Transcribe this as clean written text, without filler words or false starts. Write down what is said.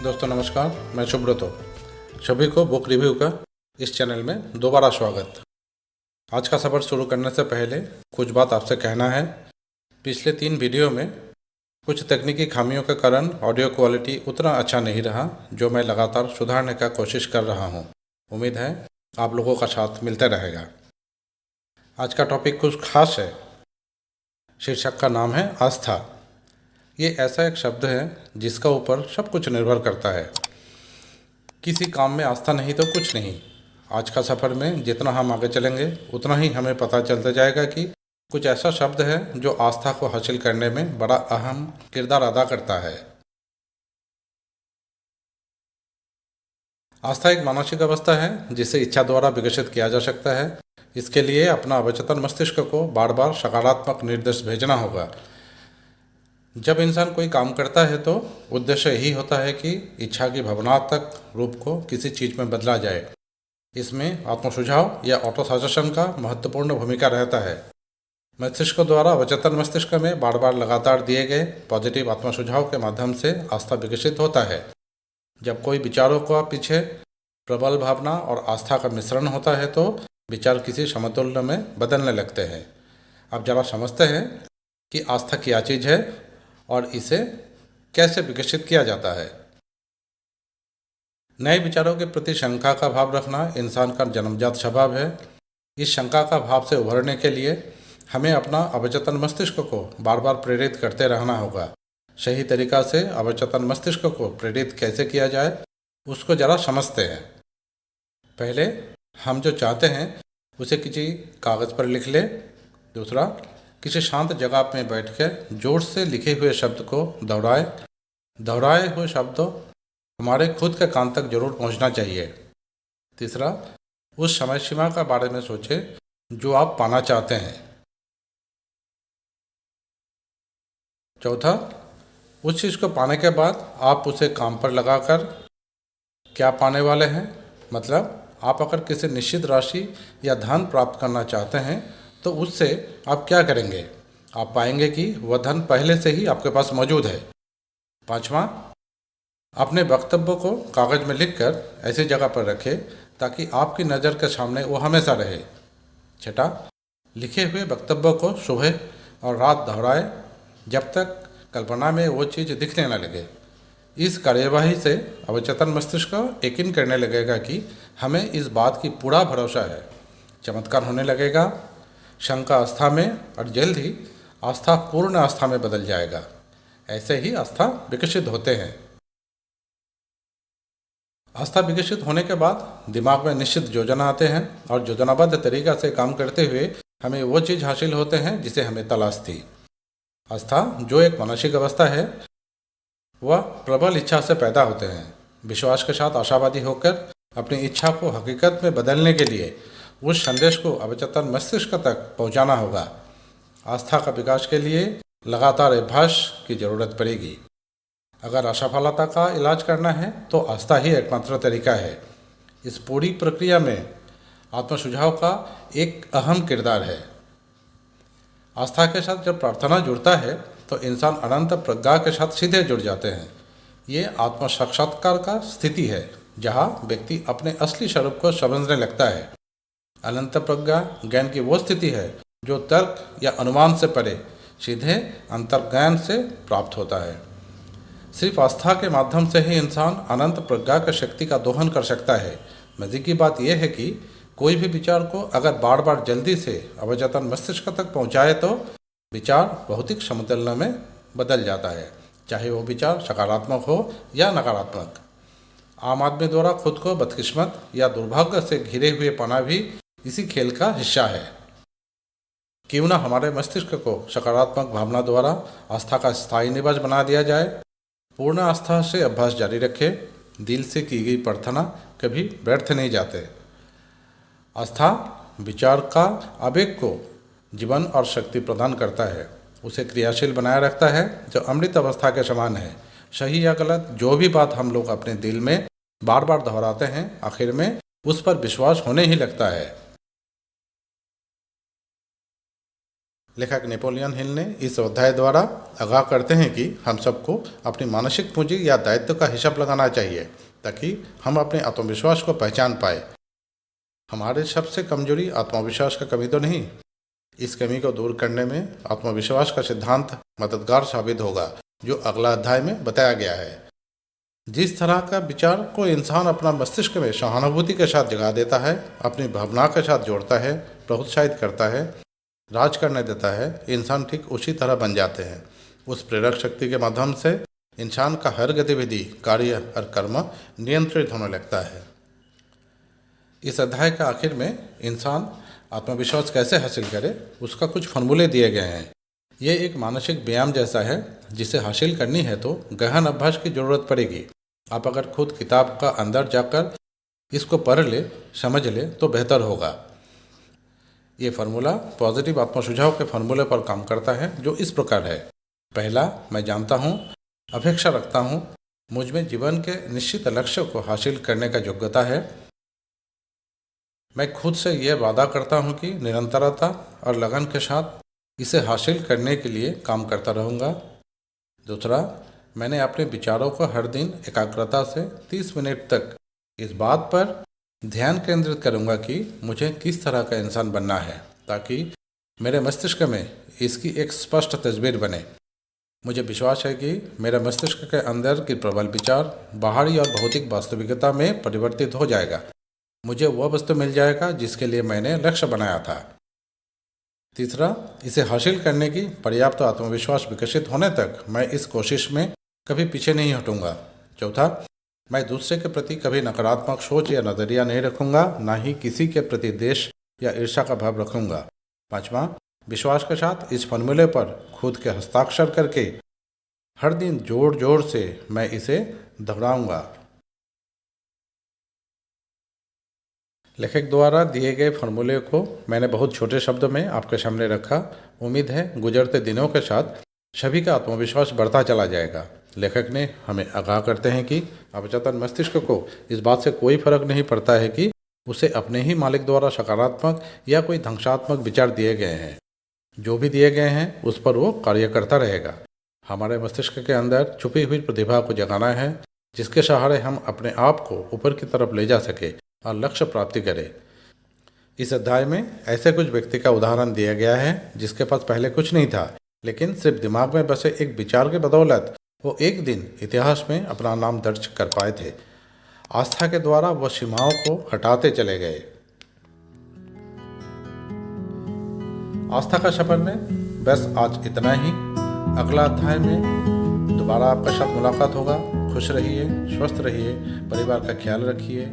दोस्तों नमस्कार, मैं सुब्रतो। सभी को बुक रिव्यू का इस चैनल में दोबारा स्वागत। आज का सफ़र शुरू करने से पहले कुछ बात आपसे कहना है। पिछले 3 वीडियो में कुछ तकनीकी खामियों के कारण ऑडियो क्वालिटी उतना अच्छा नहीं रहा, जो मैं लगातार सुधारने का कोशिश कर रहा हूँ। उम्मीद है आप लोगों का साथ मिलता रहेगा। आज का टॉपिक कुछ खास है। शीर्षक का नाम है आस्था। ये ऐसा एक शब्द है जिसका ऊपर सब कुछ निर्भर करता है। किसी काम में आस्था नहीं तो कुछ नहीं। आज का सफ़र में जितना हम आगे चलेंगे उतना ही हमें पता चलता जाएगा कि कुछ ऐसा शब्द है जो आस्था को हासिल करने में बड़ा अहम किरदार अदा करता है। आस्था एक मानसिक अवस्था है जिसे इच्छा द्वारा विकसित किया जा सकता है। इसके लिए अपना अवचेतन मस्तिष्क को बार बार सकारात्मक निर्देश भेजना होगा। जब इंसान कोई काम करता है तो उद्देश्य यही होता है कि इच्छा की भावनात्मक रूप को किसी चीज़ में बदला जाए। इसमें आत्मसुझाव या ऑटो सजेशन का महत्वपूर्ण भूमिका रहता है। मस्तिष्क द्वारा अवचेतन मस्तिष्क में बार बार लगातार दिए गए पॉजिटिव आत्मसुझाव के माध्यम से आस्था विकसित होता है। जब कोई विचारों का पीछे प्रबल भावना और आस्था का मिश्रण होता है तो विचार किसी समतुल्य में बदलने लगते हैं। अब जरा समझते हैं कि आस्था क्या चीज़ है और इसे कैसे विकसित किया जाता है। नए विचारों के प्रति शंका का भाव रखना इंसान का जन्मजात स्वभाव है। इस शंका का भाव से उभरने के लिए हमें अपना अवचेतन मस्तिष्क को बार बार प्रेरित करते रहना होगा। सही तरीक़ा से अवचेतन मस्तिष्क को प्रेरित कैसे किया जाए उसको ज़रा समझते हैं। पहले हम जो चाहते हैं उसे किसी कागज़ पर लिख ले। दूसरा, किसी शांत जगह में बैठकर जोर से लिखे हुए शब्द को दोहराए हुए शब्द हमारे खुद के कान तक जरूर पहुंचना चाहिए। तीसरा, उस समय सीमा के बारे में सोचें जो आप पाना चाहते हैं। चौथा, उस चीज़ को पाने के बाद आप उसे काम पर लगाकर क्या पाने वाले हैं। मतलब आप अगर किसी निश्चित राशि या धन प्राप्त करना चाहते हैं तो उससे आप क्या करेंगे। आप पाएंगे कि वह धन पहले से ही आपके पास मौजूद है। पांचवा, अपने वक्तव्य को कागज़ में लिखकर ऐसी जगह पर रखें ताकि आपकी नज़र के सामने वो हमेशा रहे। छठा, लिखे हुए वक्तव्य को सुबह और रात दोहराएं जब तक कल्पना में वो चीज़ दिखने न लगे। इस कार्यवाही से अवचेतन मस्तिष्क यकीन करने लगेगा कि हमें इस बात की पूरा भरोसा है। चमत्कार होने लगेगा। शंका आस्था में और जल्द ही आस्था पूर्ण आस्था में बदल जाएगा। ऐसे ही आस्था विकसित होते हैं। आस्था विकसित होने के बाद दिमाग में निश्चित योजना आते हैं और योजनाबद्ध तरीका से काम करते हुए हमें वो चीज़ हासिल होते हैं जिसे हमें तलाश थी। आस्था जो एक मानसिक अवस्था है वह प्रबल इच्छा से पैदा होते हैं। विश्वास के साथ आशावादी होकर अपनी इच्छा को हकीकत में बदलने के लिए उस संदेश को अवचेतन मस्तिष्क तक पहुंचाना होगा। आस्था का विकास के लिए लगातार अभ्यास की ज़रूरत पड़ेगी। अगर असफलता का इलाज करना है तो आस्था ही एकमात्र तरीका है। इस पूरी प्रक्रिया में आत्मसुझाव का एक अहम किरदार है। आस्था के साथ जब प्रार्थना जुड़ता है तो इंसान अनंत प्रज्ञा के साथ सीधे जुड़ जाते हैं। ये आत्म साक्षात्कार का स्थिति है जहाँ व्यक्ति अपने असली स्वरूप को समझने लगता है। अनंत प्रज्ञा ज्ञान की वो स्थिति है जो तर्क या अनुमान से परे सीधे अंतर्ज्ञान से प्राप्त होता है। सिर्फ आस्था के माध्यम से ही इंसान अनंत प्रज्ञा की शक्ति का दोहन कर सकता है। मज़े की बात यह है कि कोई भी विचार को अगर बार बार जल्दी से अवचेतन मस्तिष्क तक पहुंचाए तो विचार भौतिक समतुल्य में बदल जाता है, चाहे वो विचार सकारात्मक हो या नकारात्मक। आम आदमी द्वारा खुद को बदकिस्मत या दुर्भाग्य से घिरे हुए पाना भी इसी खेल का हिस्सा है। क्यों न हमारे मस्तिष्क को सकारात्मक भावना द्वारा आस्था का स्थायी निवास बना दिया जाए। पूर्ण आस्था से अभ्यास जारी रखें। दिल से की गई प्रार्थना कभी व्यर्थ नहीं जाते। आस्था विचार का आवेग को जीवन और शक्ति प्रदान करता है, उसे क्रियाशील बनाए रखता है जो अमृत अवस्था के समान है। सही या गलत जो भी बात हम लोग अपने दिल में बार बार दोहराते हैं आखिर में उस पर विश्वास होने ही लगता है। लेखक नेपोलियन हिल ने इस अध्याय द्वारा आगाह करते हैं कि हम सबको अपनी मानसिक पूंजी या दायित्व का हिसाब लगाना चाहिए ताकि हम अपने आत्मविश्वास को पहचान पाए। हमारे सबसे कमजोरी आत्मविश्वास का कमी तो नहीं, इस कमी को दूर करने में आत्मविश्वास का सिद्धांत मददगार साबित होगा जो अगला अध्याय में बताया गया है। जिस तरह का विचार को इंसान अपना मस्तिष्क में सहानुभूति के साथ जगा देता है, अपनी भावना के साथ जोड़ता है, प्रोत्साहित करता है, राज करने देता है, इंसान ठीक उसी तरह बन जाते हैं। उस प्रेरक शक्ति के माध्यम से इंसान का हर गतिविधि, कार्य और कर्म नियंत्रित होने लगता है। इस अध्याय के आखिर में इंसान आत्मविश्वास कैसे हासिल करे उसका कुछ फॉर्मूले दिए गए हैं। ये एक मानसिक व्यायाम जैसा है जिसे हासिल करनी है तो गहन अभ्यास की ज़रूरत पड़ेगी। आप अगर खुद किताब का अंदर जाकर इसको पढ़ ले, समझ ले तो बेहतर होगा। ये फार्मूला पॉजिटिव आत्म सुझाव के फार्मूले पर काम करता है जो इस प्रकार है। पहला, मैं जानता हूँ, अपेक्षा रखता हूँ, मुझ में जीवन के निश्चित लक्ष्य को हासिल करने का योग्यता है। मैं खुद से यह वादा करता हूँ कि निरंतरता और लगन के साथ इसे हासिल करने के लिए काम करता रहूँगा। दूसरा, मैंने अपने विचारों को हर दिन एकाग्रता से 30 मिनट तक इस बात पर ध्यान केंद्रित करूँगा कि मुझे किस तरह का इंसान बनना है ताकि मेरे मस्तिष्क में इसकी एक स्पष्ट तस्वीर बने। मुझे विश्वास है कि मेरे मस्तिष्क के अंदर की प्रबल विचार बाहरी और भौतिक वास्तविकता में परिवर्तित हो जाएगा। मुझे वह वस्तु मिल जाएगा जिसके लिए मैंने लक्ष्य बनाया था। तीसरा, इसे हासिल करने की पर्याप्त आत्मविश्वास विकसित होने तक मैं इस कोशिश में कभी पीछे नहीं हटूंगा। चौथा, मैं दूसरे के प्रति कभी नकारात्मक सोच या नज़रिया नहीं रखूंगा, ना ही किसी के प्रति द्वेष या ईर्ष्या का भाव रखूंगा। पांचवा, विश्वास के साथ इस फॉर्मूले पर खुद के हस्ताक्षर करके हर दिन जोर जोर से मैं इसे दोहराऊंगा। लेखक द्वारा दिए गए फॉर्मूले को मैंने बहुत छोटे शब्दों में आपके सामने रखा। उम्मीद है गुजरते दिनों के साथ सभी का आत्मविश्वास बढ़ता चला जाएगा। लेखक ने हमें आगाह करते हैं कि अवचेतन मस्तिष्क को इस बात से कोई फर्क नहीं पड़ता है कि उसे अपने ही मालिक द्वारा सकारात्मक या कोई ध्वंसात्मक विचार दिए गए हैं। जो भी दिए गए हैं उस पर वो कार्य करता रहेगा। हमारे मस्तिष्क के अंदर छुपी हुई प्रतिभा को जगाना है जिसके सहारे हम अपने आप को ऊपर की तरफ ले जा सके और लक्ष्य प्राप्ति करें। इस अध्याय में ऐसे कुछ व्यक्ति का उदाहरण दिया गया है जिसके पास पहले कुछ नहीं था, लेकिन सिर्फ दिमाग में बसे एक विचार के बदौलत वो एक दिन इतिहास में अपना नाम दर्ज कर पाए थे। आस्था के द्वारा वो सीमाओं को हटाते चले गए। आस्था का सफर में बस आज इतना ही। अगला अध्याय में दोबारा आपके साथ मुलाकात होगा। खुश रहिए, स्वस्थ रहिए, परिवार का ख्याल रखिए।